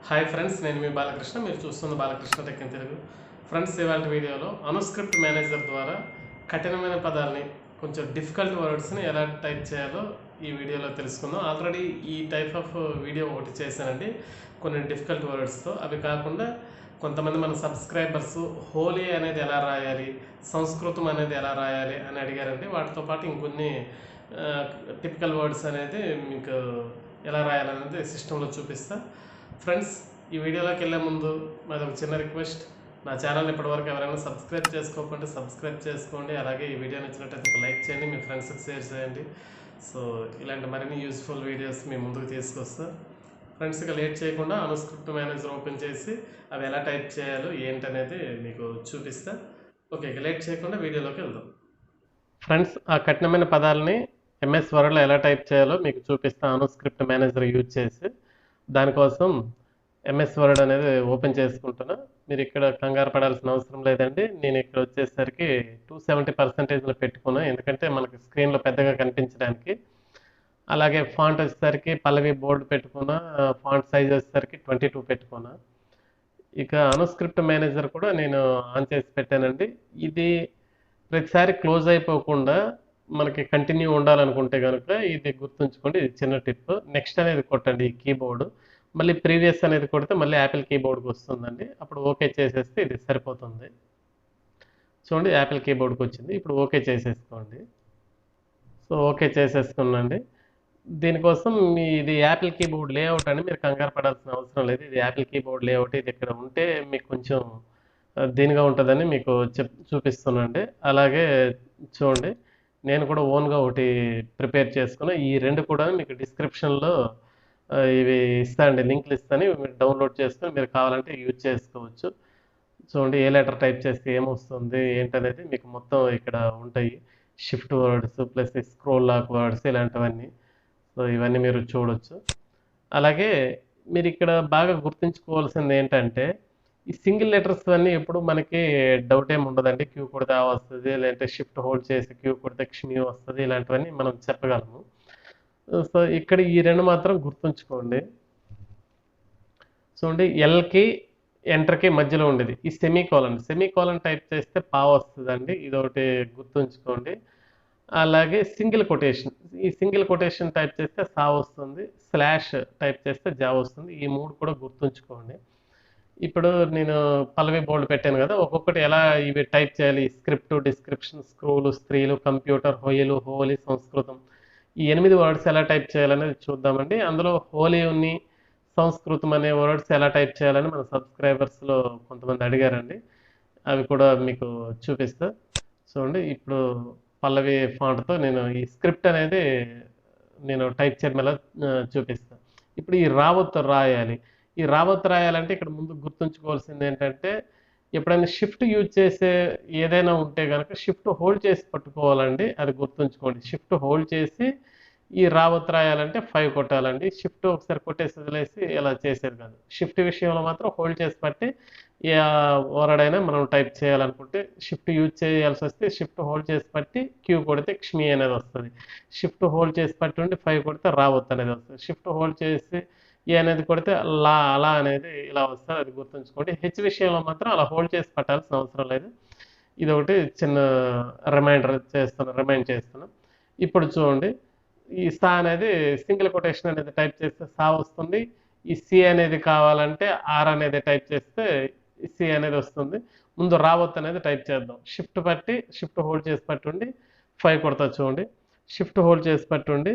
Hi friends, నేను మీ బాలకృష్ణ. మీరు చూస్తున్న Balakrishna tech in Telugu. Friends, ఇవాళ వీడియోలో అనుస్క్రిప్ట్ మేనేజర్ ద్వారా కఠినమైన పదాలని, కొంచెం డిఫికల్ట్ వర్డ్స్ని ఎలా టైప్ చేయాలో ఈ వీడియోలో తెలుసుకుందాం. ఆల్రెడీ ఈ టైప్ ఆఫ్ వీడియో ఒకటి చేశానండి, కొన్ని డిఫికల్ట్ వర్డ్స్తో. అవి కాకుండా కొంతమంది మన సబ్స్క్రైబర్స్ హోలీ అనేది ఎలా రాయాలి, సంస్కృతం అనేది ఎలా రాయాలి అని అడిగారండి. వాటితో పాటు ఇంకొన్ని టిపికల్ వర్డ్స్ అనేది మీకు ఎలా రాయాలనేది సిస్టంలో చూపిస్తా. ఫ్రెండ్స్, ఈ వీడియోలోకి వెళ్ళే ముందు మాది ఒక చిన్న రిక్వెస్ట్. నా ఛానల్ ఇప్పటివరకు ఎవరైనా సబ్స్క్రైబ్ చేసుకోకపోతే సబ్స్క్రైబ్ చేసుకోండి. అలాగే ఈ వీడియో నచ్చినట్టయితే ఒక లైక్ చేయండి, మీ ఫ్రెండ్స్కి షేర్ చేయండి. సో ఇలాంటి మరిన్ని యూస్ఫుల్ వీడియోస్ మీ ముందుకు తీసుకొస్తా. ఫ్రెండ్స్, ఇక లేట్ చేయకుండా అనుస్క్రిప్ట్ మేనేజర్ ఓపెన్ చేసి అవి ఎలా టైప్ చేయాలో ఏంటనేది మీకు చూపిస్తా. ఓకే, ఇక లేట్ చేయకుండా వీడియోలోకి వెళ్దాం. ఫ్రెండ్స్, ఆ కఠినమైన పదాలని ఎంఎస్ వర్డ్లో ఎలా టైప్ చేయాలో మీకు చూపిస్తా అనుస్క్రిప్ట్ మేనేజర్ యూజ్ చేసి. దానికోసం ఎంఎస్ వర్డ్ అనేది ఓపెన్ చేసుకుంటున్నా. మీరు ఇక్కడ కంగారు పడాల్సిన అవసరం లేదండి. నేను ఇక్కడ వచ్చేసరికి 270% పెట్టుకున్నా, ఎందుకంటే మనకి స్క్రీన్లో పెద్దగా కనిపించడానికి. అలాగే ఫాంట్ వచ్చేసరికి పల్లవి బోల్డ్ పెట్టుకున్నా, ఫాంట్ సైజ్ వచ్చేసరికి 22 పెట్టుకున్నా. ఇక అనుస్క్రిప్ట్ మేనేజర్ కూడా నేను ఆన్ చేసి పెట్టానండి. ఇది ప్రతిసారి క్లోజ్ అయిపోకుండా మనకి కంటిన్యూ ఉండాలనుకుంటే కనుక ఇది గుర్తుంచుకోండి. ఇది చిన్న టిప్. నెక్స్ట్ అనేది కొట్టండి ఈ కీబోర్డు, మళ్ళీ ప్రీవియస్ అనేది కొడితే మళ్ళీ యాపిల్ కీబోర్డ్కి వస్తుందండి. అప్పుడు ఓకే చేసేస్తే ఇది సరిపోతుంది. చూడండి, యాపిల్ కీబోర్డ్కి వచ్చింది. ఇప్పుడు ఓకే చేసేసుకోండి. సో ఓకే చేసేసుకున్నాండి. దీనికోసం ఇది యాపిల్ కీబోర్డ్ లేఅవుట్ అని మీరు కంగారు పడాల్సిన అవసరం లేదు. ఇది యాపిల్ కీబోర్డ్ లేఅవుట్. ఇది ఇక్కడ ఉంటే మీకు కొంచెం దీనిగా ఉంటుందని మీకు చూపిస్తున్నాండి. అలాగే చూడండి, నేను కూడా ఓన్గా ఒకటి ప్రిపేర్ చేసుకున్నా. ఈ రెండు కూడా మీకు డిస్క్రిప్షన్లో ఇవి ఇస్తానండి, లింక్లు ఇస్తాను. మీరు డౌన్లోడ్ చేసుకొని మీరు కావాలంటే యూజ్ చేసుకోవచ్చు. చూడండి, ఏ లెటర్ టైప్ చేస్తే ఏమొస్తుంది ఏంటనేది మీకు మొత్తం ఇక్కడ ఉంటాయి. Shift words plus scroll lock words ఇలాంటివన్నీ. సో ఇవన్నీ మీరు చూడొచ్చు. అలాగే మీరు ఇక్కడ బాగా గుర్తుంచుకోవాల్సింది ఏంటంటే, ఈ సింగిల్ లెటర్స్ అన్నీ ఎప్పుడు మనకి డౌట్ ఏమి ఉండదండి. క్యూ కొడితే ఆ వస్తుంది, లేదంటే షిఫ్ట్ హోల్డ్ చేసి క్యూ కొడితే క్షమి వస్తుంది, ఇలాంటివన్నీ మనం చెప్పగలము. సో ఇక్కడ ఈ రెండు మాత్రం గుర్తుంచుకోండి. చూడండి, ఎల్కి ఎంటర్కి మధ్యలో ఉండేది ఈ సెమీకోలన్ టైప్ చేస్తే పా వస్తుందండి. ఇదొకటి గుర్తుంచుకోండి. అలాగే సింగిల్ కొటేషన్, ఈ సింగిల్ కొటేషన్ టైప్ చేస్తే సా వస్తుంది, స్లాష్ టైప్ చేస్తే జా వస్తుంది. ఈ మూడు కూడా గుర్తుంచుకోండి. ఇప్పుడు నేను పల్లవి బోల్డ్ పెట్టాను కదా, ఒక్కొక్కటి ఎలా ఇవి టైప్ చేయాలి. స్క్రిప్ట్, డిస్క్రిప్షన్, స్క్రోలు, స్త్రీలు, కంప్యూటర్, హొయ్యలు, హోలీ, సంస్కృతం, ఈ 8 వర్డ్స్ ఎలా టైప్ చేయాలనేది చూద్దామండి. అందులో హోలీ ఉన్ని సంస్కృతం అనే వర్డ్స్ ఎలా టైప్ చేయాలని మన సబ్స్క్రైబర్స్లో కొంతమంది అడిగారండి. అవి కూడా మీకు చూపిస్తా. చూడండి, ఇప్పుడు పల్లవి ఫాంట్తో నేను ఈ స్క్రిప్ట్ అనేది నేను టైప్ చేయడం ఎలా చూపిస్తా. ఇప్పుడు ఈ రావత్ రాయాలి. ఈ రావత్ రాయాలంటే ఇక్కడ ముందు గుర్తుంచుకోవాల్సింది ఏంటంటే, ఎప్పుడైనా షిఫ్ట్ యూజ్ చేసే ఏదైనా ఉంటే కనుక షిఫ్ట్ హోల్డ్ చేసి పట్టుకోవాలండి. అది గుర్తుంచుకోండి. షిఫ్ట్ హోల్డ్ చేసి ఈ రావత్ రాయాలంటే 5 కొట్టాలండి. షిఫ్ట్ ఒకసారి కొట్టేసి వదిలేసి ఇలా చేసేది కాదు. షిఫ్ట్ విషయంలో మాత్రం హోల్డ్ చేసి పట్టి ఏ వర్డ్ అయినా మనం టైప్ చేయాలనుకుంటే షిఫ్ట్ యూజ్ చేయాల్సి వస్తే షిఫ్ట్ హోల్డ్ చేసి పట్టి క్యూ కొడితే క్షమి అనేది వస్తుంది. షిఫ్ట్ హోల్డ్ చేసి పట్టి ఉండి 5 కొడితే రావత్ అనేది వస్తుంది. షిఫ్ట్ హోల్డ్ చేసి ఏ అనేది కొడితే అలా అనేది ఇలా వస్తుంది. అది గుర్తుంచుకోండి. హెచ్ విషయంలో మాత్రం అలా హోల్డ్ చేసి పట్టాల్సిన అవసరం లేదు. ఇది ఒకటి చిన్న రిమైండ్ చేస్తున్నాం. ఇప్పుడు చూడండి, ఈ సా అనేది సింగిల్ కొటేషన్ అనేది టైప్ చేస్తే సా వస్తుంది. ఈ సి అనేది కావాలంటే ఆర్ అనేది టైప్ చేస్తే సి అనేది వస్తుంది. ముందు రావత్ అనేది టైప్ చేద్దాం. షిఫ్ట్ హోల్డ్ చేసి పట్టుండి 5 కొడతా. చూడండి, షిఫ్ట్ హోల్డ్ చేసి పట్టుండి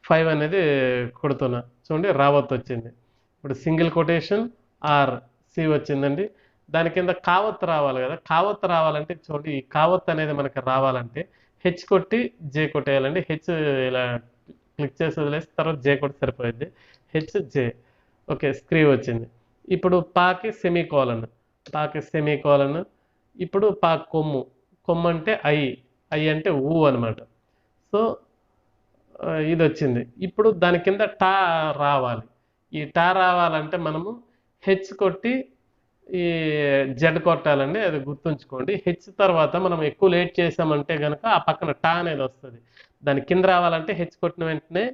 5 అనేది కొడుతున్నా. చూడండి, రావత్ వచ్చింది. ఇప్పుడు సింగిల్ కొటేషన్ ఆర్ సి వచ్చిందండి. దాని కింద కావత్ రావాలి కదా. కావత్ రావాలంటే చూడండి, ఈ కావత్ అనేది మనకి రావాలంటే హెచ్ కొట్టి జే కొట్టేయాలండి. హెచ్ ఇలా క్లిక్ చేసి వదిలేసి తర్వాత జే కొట్టి సరిపోయింది. H J. ఓకే, స్క్రీవ్ వచ్చింది. ఇప్పుడు పాకి సెమీకోలన్. ఇప్పుడు పా కొమ్ము అంటే ఐ అంటే ఊ అనమాట. సో ఇది వచ్చింది. ఇప్పుడు దాని కింద టా రావాలి. ఈ టా రావాలంటే మనము హెచ్ కొట్టి ఈ జెడ్ కొట్టాలండి. అది గుర్తుంచుకోండి. హెచ్ తర్వాత మనం ఎక్కువ లేట్ చేసామంటే కనుక ఆ పక్కన టా అనేది వస్తుంది. దాని కింద రావాలంటే హెచ్ కొట్టిన వెంటనే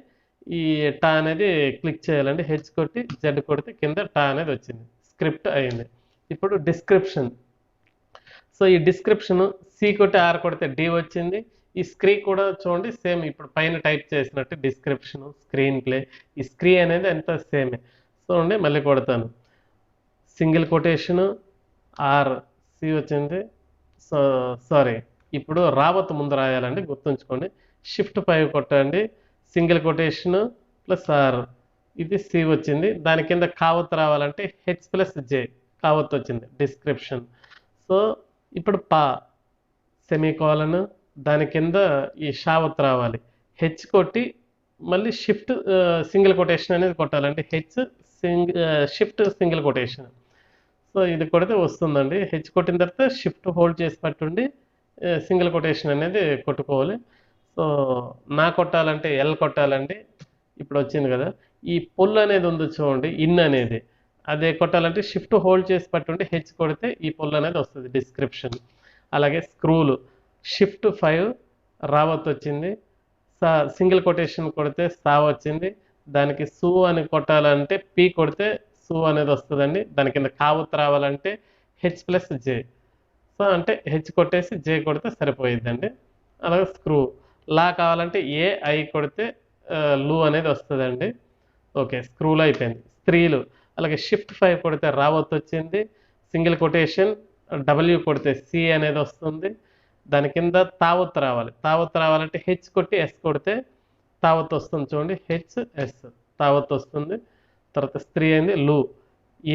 ఈ టా అనేది క్లిక్ చేయాలండి. హెచ్ కొట్టి జెడ్ కొడితే కింద టా అనేది వచ్చింది, స్క్రిప్ట్ అయింది. ఇప్పుడు డిస్క్రిప్షన్. సో ఈ డిస్క్రిప్షన్ సి కొట్టి ఆర్ కొడితే డి వచ్చింది. ఈ స్క్రీన్ కూడా చూడండి సేమ్ ఇప్పుడు పైన టైప్ చేసినట్టు డిస్క్రిప్షన్, స్క్రీన్ ప్లే, ఈ స్క్రీన్ అనేది అంతా సేమే. చూడండి మళ్ళీ కొడతాను, సింగిల్ కొటేషన్ ఆర్ సి వచ్చింది. సో సారీ, ఇప్పుడు రావత్ ముందు రాయాలండి, గుర్తుంచుకోండి. షిఫ్ట్ 5 కొట్టండి, సింగిల్ కొటేషన్ ప్లస్ ఆర్, ఇది సి వచ్చింది. దాని కింద కావత్ రావాలంటే హెచ్ ప్లస్ జే, కావత్ వచ్చింది డిస్క్రిప్షన్. సో ఇప్పుడు పా సెమీకోలన్, దాని కింద ఈ షావత్ రావాలి, హెచ్ కొట్టి మళ్ళీ షిఫ్ట్ సింగిల్ కొటేషన్ అనేది కొట్టాలండి, H shift single quotation. So ఇది కొడితే వస్తుందండి. హెచ్ కొట్టిన తర్వాత షిఫ్ట్ హోల్డ్ చేసి పట్టుండి సింగిల్ కొటేషన్ అనేది కొట్టుకోవాలి. సో నా కొట్టాలంటే ఎల్ కొట్టాలండి. ఇప్పుడు వచ్చింది కదా, ఈ పుల్ అనేది ఉంది చూడండి, ఇన్ అనేది, అదే కొట్టాలంటే షిఫ్ట్ హోల్డ్ చేసి పట్టుండి హెచ్ కొడితే ఈ పుల్ అనేది వస్తుంది, డిస్క్రిప్షన్. అలాగే స్క్రూలు, షిఫ్ట్ 5 రావత్ వచ్చింది, సింగిల్ కొటేషన్ కొడితే సా వచ్చింది. దానికి సు అని కొట్టాలంటే పి కొడితే సు అనేది వస్తుందండి. దాని కింద కావత్ రావాలంటే హెచ్ ప్లస్ జే. సో అంటే హెచ్ కొట్టేసి జే కొడితే సరిపోయిద్దండి. అలాగే స్క్రూ, లా కావాలంటే ఏ ఐ కొడితే లు అనేది వస్తుందండి. ఓకే, స్క్రూలు అయిపోయింది. స్త్రీలు, అలాగే షిఫ్ట్ 5 కొడితే రావత్ వచ్చింది, సింగిల్ కొటేషన్ డబ్ల్యూ కొడితే సి అనేది వస్తుంది. దాని కింద తావత్ రావాలి, తావత్ రావాలంటే హెచ్ కొట్టి ఎస్ కొడితే తావత్ వస్తుంది చూడండి, హెచ్ ఎస్ తావత్ వస్తుంది. తర్వాత స్త్రీ అయింది, లు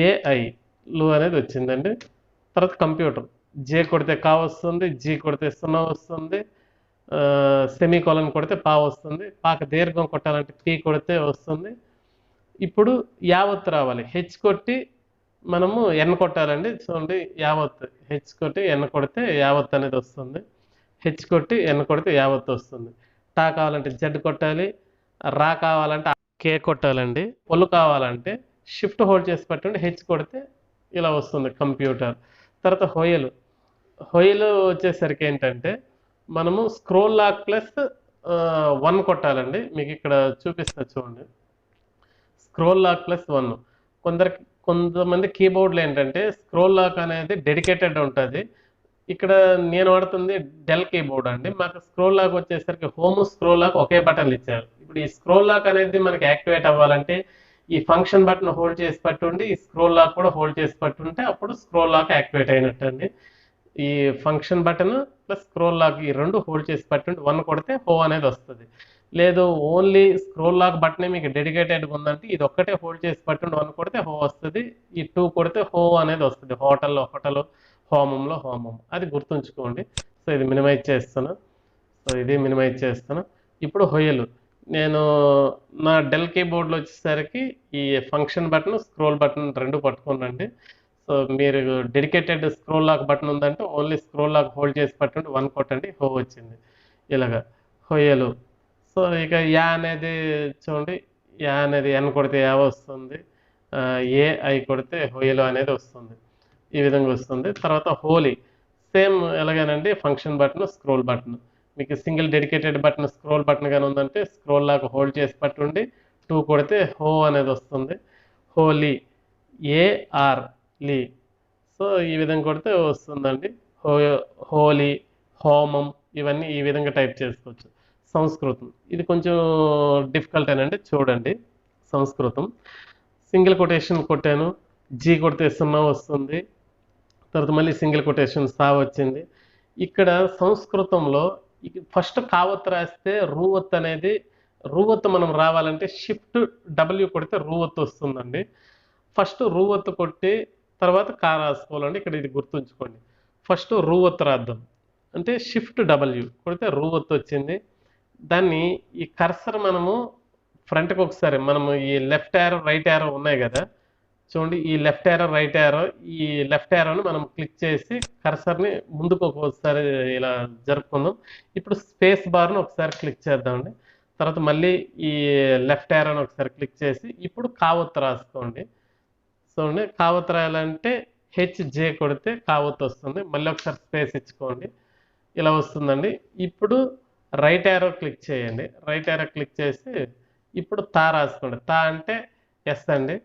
ఏఐ, లు అనేది వచ్చిందండి. తర్వాత కంప్యూటర్, జే కొడితే కా వస్తుంది, జీ కొడితే సున్నా వస్తుంది, సెమీకోలన్ కొడితే పా వస్తుంది, పాక దీర్ఘం కొట్టాలంటే పీ కొడితే వస్తుంది. ఇప్పుడు యావత్ రావాలి, హెచ్ కొట్టి మనము ఎన్ కొట్టాలండి. చూడండి యావత్, హెచ్ కొట్టి ఎన్ కొడితే యావత్ అనేది వస్తుంది, హెచ్ కొట్టి ఎన్ కొడితే యావత్ వస్తుంది. టా కావాలంటే జెడ్ కొట్టాలి, రా కావాలంటే కే కొట్టాలండి, పొల్లు కావాలంటే షిఫ్ట్ హోల్డ్ చేసి పెట్టండి హెచ్ కొడితే ఇలా వస్తుంది కంప్యూటర్. తర్వాత హొయలు, హొయలు వచ్చేసరికి ఏంటంటే మనము స్క్రోల్ లాక్ ప్లస్ 1 కొట్టాలండి. మీకు ఇక్కడ చూపిస్తా చూడండి, స్క్రోల్ లాక్ ప్లస్ 1. కొంతమంది కీబోర్డ్లు ఏంటంటే స్క్రోల్ లాక్ అనేది డెడికేటెడ్ ఉంటుంది. ఇక్కడ నేను వాడుతుంది డెల్ కీబోర్డ్ అండి. మాకు స్క్రోల్ లాక్ వచ్చేసరికి హోమ్ స్క్రోల్ లాక్ ఒకే బటన్లు ఇచ్చారు. ఇప్పుడు ఈ స్క్రోల్ లాక్ అనేది మనకి యాక్టివేట్ అవ్వాలంటే ఈ ఫంక్షన్ బటన్ హోల్డ్ చేసి పట్టుండి ఈ స్క్రోల్ లాక్ కూడా హోల్డ్ చేసి పట్టుంటే అప్పుడు స్క్రోల్ లాక్ యాక్టివేట్ అయినట్టు అండి. ఈ function button plus scroll lock ఈ రెండు హోల్డ్ చేసి పట్టుండి 1 కొడితే హో అనేది వస్తుంది. లేదు ఓన్లీ స్క్రోల్ లాక్ బటనే మీకు డెడికేటెడ్గా ఉందంటే ఇది ఒక్కటే హోల్డ్ చేసి పట్టుండి 1 కొడితే హో వస్తుంది, ఈ 2 కొడితే హో అనేది వస్తుంది, హోటల్లో హోటల్, హోమంలో హోమం, అది గుర్తుంచుకోండి. సో ఇది మినిమైజ్ చేస్తాను, సో ఇది మినిమైజ్ చేస్తాను. ఇప్పుడు హొయలు, నేను నా డెల్ కీబోర్డ్లో వచ్చేసరికి ఈ ఫంక్షన్ బటన్ స్క్రోల్ బటన్ రెండు పట్టుకోనండి. సో మీరు డెడికేటెడ్ స్క్రోల్ లాక్ బటన్ ఉందంటే ఓన్లీ స్క్రోల్ లాక్ హోల్డ్ చేసి పట్టండి 1 కొట్టండి హో వచ్చింది ఇలాగా హొయలు. సో ఇక యా అనేది చూడండి, యా అనేది ఎన్ కొడితే యా వస్తుంది, ఏ ఐ కొడితే హొయలు అనేది వస్తుంది, ఈ విధంగా వస్తుంది. తర్వాత హోలీ సేమ్ ఎలాగేనండి, ఫంక్షన్ బటన్ స్క్రోల్ బటన్. మీకు single dedicated button scroll button కానీ ఉందంటే స్క్రోల్ లాక్ హోల్డ్ చేసి పట్టుండి 2 కొడితే హో అనేది వస్తుంది, హోలీ ఏఆర్ లీ. సో ఈ విధంగా కొడితే వస్తుందండి హోలీ, హోమం, ఇవన్నీ ఈ విధంగా టైప్ చేసుకోవచ్చు. సంస్కృతం ఇది కొంచెం డిఫికల్ట్ అనండి, చూడండి. సంస్కృతం సింగిల్ కొటేషన్ కొట్టాను, జీ కొడితే 0 వస్తుంది, తర్వాత మళ్ళీ సింగిల్ కొటేషన్ సా వచ్చింది. ఇక్కడ సంస్కృతంలో ఫస్ట్ కావత్ రాస్తే రూవత్ అనేది, రూవత్ మనం రావాలంటే షిఫ్ట్ డబ్ల్యూ కొడితే రూవత్ వస్తుందండి. ఫస్ట్ రూవత్ కొట్టి తర్వాత కా రాసుకోవాలండి. ఇక్కడ ఇది గుర్తుంచుకోండి, ఫస్ట్ రూవత్ రాద్దాం అంటే షిఫ్ట్ డబ్ల్యూ కొడితే రూవత్ వచ్చింది. దాన్ని ఈ కర్సర్ మనము ఫ్రంట్కి ఒకసారి మనము ఈ లెఫ్ట్ యారో రైట్ యారో ఉన్నాయి కదా చూడండి, ఈ లెఫ్ట్ యారో రైట్ యారో, ఈ లెఫ్ట్ యారోని మనం క్లిక్ చేసి కర్సర్ని ముందుకు ఒకసారి ఇలా జరుపుకుందాం. ఇప్పుడు స్పేస్ బార్ను ఒకసారి క్లిక్ చేద్దామండి. తర్వాత మళ్ళీ ఈ లెఫ్ట్ యారోని ఒకసారి క్లిక్ చేసి ఇప్పుడు కావత్ రాసుకోండి. చూడండి కావత్ రాయాలంటే హెచ్జే కొడితే కావత్ వస్తుంది, మళ్ళీ ఒకసారి స్పేస్ ఇచ్చుకోండి, ఇలా వస్తుందండి. ఇప్పుడు రైట్ యారో క్లిక్ చేయండి, రైట్ యారో క్లిక్ చేసి ఇప్పుడు తా రాసుకోండి. తా అంటే ఎస్ అండి.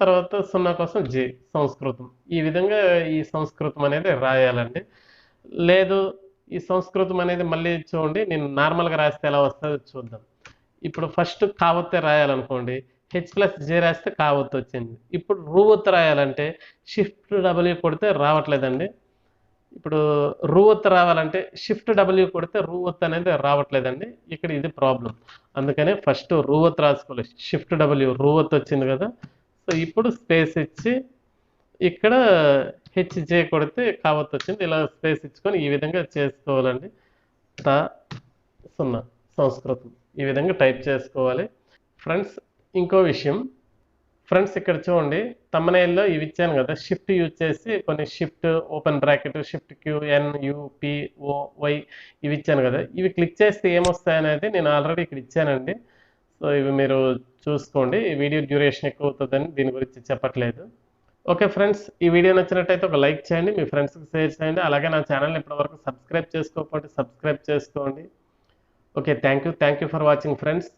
తర్వాత 0 కోసం జే సంస్కృతం. ఈ విధంగా ఈ సంస్కృతం అనేది రాయాలండి. లేదు ఈ సంస్కృతం అనేది మళ్ళీ చూడండి నేను నార్మల్గా రాస్తే ఎలా వస్తుందో చూద్దాం. ఇప్పుడు ఫస్ట్ కావత్తే రాయాలనుకోండి, H+J రాస్తే కావత్తు వచ్చింది. ఇప్పుడు రూవత్తు రాయాలంటే షిఫ్ట్ డబ్ల్యూ కొడితే రావట్లేదండి. ఇప్పుడు రూవత్తు రావాలంటే షిఫ్ట్ డబ్ల్యూ కొడితే రూవత్తు అనేది రావట్లేదండి. ఇక్కడ ఇది ప్రాబ్లం. అందుకనే ఫస్ట్ రూవత్తు రాసుకోవాలి. షిఫ్ట్ డబ్ల్యూ రూవత్తు వచ్చింది కదా. సో ఇప్పుడు స్పేస్ ఇచ్చి ఇక్కడ హెచ్జే కొడితే కావత్తు వచ్చింది. ఇలా స్పేస్ ఇచ్చుకొని ఈ విధంగా చేసుకోవాలండి. త 0 సంస్కృతం ఈ విధంగా టైప్ చేసుకోవాలి. ఫ్రెండ్స్ ఇంకో విషయం, ఫ్రెండ్స్ ఇక్కడ చూడండి తమ్మనేల్లో ఇవి ఇచ్చాను కదా, షిఫ్ట్ యూజ్ చేసి కొన్ని shift open bracket shift Q NUPOY ఇవి ఇచ్చాను కదా, ఇవి క్లిక్ చేస్తే ఏమొస్తాయనేది నేను ఆల్రెడీ ఇక్కడ ఇచ్చానండి. సో ఇవి మీరు చూసుకోండి. ఈ వీడియో డ్యూరేషన్ ఎక్కువ అవుతుందని దీని గురించి చెప్పట్లేదు. ఓకే ఫ్రెండ్స్, ఈ వీడియో నచ్చినట్టయితే ఒక లైక్ చేయండి, మీ ఫ్రెండ్స్కి షేర్ చేయండి. అలాగే నా ఛానల్ని ఇప్పటివరకు సబ్స్క్రైబ్ చేసుకోకపోతే సబ్స్క్రైబ్ చేసుకోండి. Okay, thank you for watching friends.